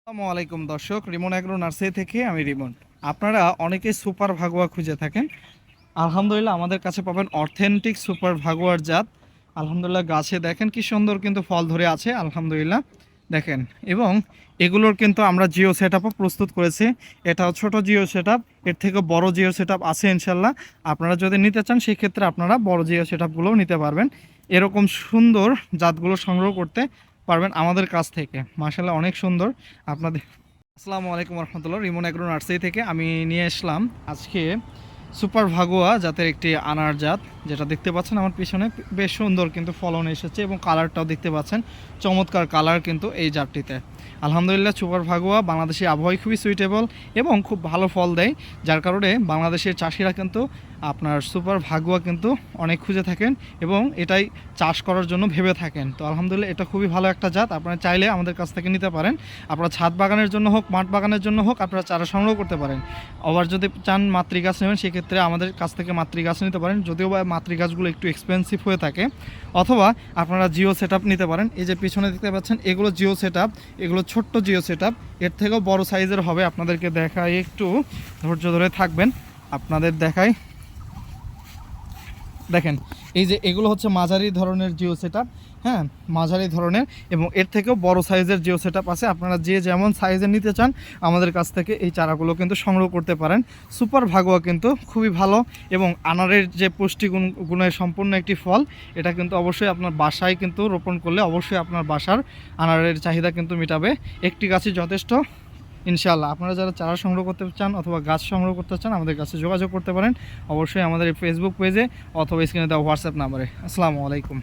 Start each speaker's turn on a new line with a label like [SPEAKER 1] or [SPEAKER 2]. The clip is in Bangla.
[SPEAKER 1] আসসালামু আলাইকুম দর্শক, রিমন অ্যাগ্রো নার্সারি থেকে আমি রিমন। আপনারা অনেকেই সুপার ভাগুয়া খুঁজে থাকেন। আলহামদুলিল্লাহ আমাদের কাছে পাবেন অথেন্টিক সুপার ভাগুয়ার জাত। আলহামদুলিল্লাহ গাছে দেখেন কি সুন্দর কিন্তু ফল ধরে আছে আলহামদুলিল্লাহ দেখেন। এবং এগুলোর কিন্তু আমরা জিও সেটআপও প্রস্তুত করেছি। এটাও ছোট জিও সেটআপ, এর থেকে বড় জিও সেটআপ আছে ইনশাল্লাহ। আপনারা যদি নিতে চান সেই ক্ষেত্রে আপনারা বড় জিও সেটআপগুলোও নিতে পারবেন। এরকম সুন্দর জাতগুলো সংগ্রহ করতে পারবেন আমাদের কাছ থেকে। মাশাআল্লাহ অনেক সুন্দর আপনাদের। আসসালামু আলাইকুম রহমতুল্লাহ, রিমন অ্যাগ্রো নার্সারি থেকে আমি নিয়ে আসলাম আজকে সুপার ভাগুয়া জাতের একটি আনার জাত, যেটা দেখতে পাচ্ছেন আমার পিছনে বেশ সুন্দর কিন্তু ফলন এসেছে এবং কালারটাও দেখতে পাচ্ছেন চমৎকার কালার কিন্তু এই জাতটিতে। আলহামদুলিল্লাহ সুপার ভাগুয়া বাংলাদেশি আবহাওয়ায় খুবই সুইটেবল এবং খুব ভালো ফল দেয়, যার কারণে বাংলাদেশের চাষিরা কিন্তু আপনার সুপার ভাগুয়া কিন্তু অনেক খুঁজে থাকেন এবং এটাই চাষ করার জন্য ভেবে থাকেন। তো আলহামদুলিল্লাহ এটা খুবই ভালো একটা জাত, আপনারা চাইলে আমাদের কাছ থেকে নিতে পারেন। আপনারা ছাদ বাগানের জন্য হোক মাঠ বাগানের জন্য হোক আপনারা চারা সংগ্রহ করতে পারেন। আবার যদি চান মাতৃ গাছ নেবেন সেক্ষেত্রে আমাদের কাছ থেকে মাতৃ গাছ নিতে পারেন, যদিও বা মাতৃ গাছগুলো একটু এক্সপেন্সিভ হয়ে থাকে। অথবা আপনারা জিও সেটআপ নিতে পারেন। এই যে পিছনে দেখতে পাচ্ছেন এগুলো জিও সেটআপ, এগুলো ছোট্ট জিও সেটআপ, এর থেকেও বড় সাইজের হবে। আপনাদেরকে দেখাই, একটু ধৈর্য ধরে থাকবেন, আপনাদের দেখাই। দেখেন এই যে এগুলো হচ্ছে মাঝারি ধরনের জিও সেটআপ, হ্যাঁ মাঝারি ধরনের, এবং এর থেকেও বড় সাইজের জিও সেটআপ আছে। আপনারা যে যেমন সাইজের নিতে চান আমাদের কাছ থেকে এই চারাগুলো কিন্তু সংগ্রহ করতে পারেন। সুপার ভাগুয়া কিন্তু খুবই ভালো এবং আনারের যে পুষ্টিগুণ গুণে সম্পূর্ণ একটি ফল, এটা কিন্তু অবশ্যই আপনার বাসায় কিন্তু রোপণ করলে অবশ্যই আপনার বাসার আনারের চাহিদা কিন্তু মেটাবে। একটি গাছই যথেষ্ট ইনশাআল্লাহ। আপনারা যারা চারা সংগ্রহ করতে চান অথবা গাছ সংগ্রহ করতে চান আমাদের কাছে যোগাযোগ করতে পারেন অবশ্যই আমাদের এই ফেসবুক পেজে অথবা স্ক্রিনে দেওয়া হোয়াটসঅ্যাপ নাম্বারে। আসসালামু আলাইকুম।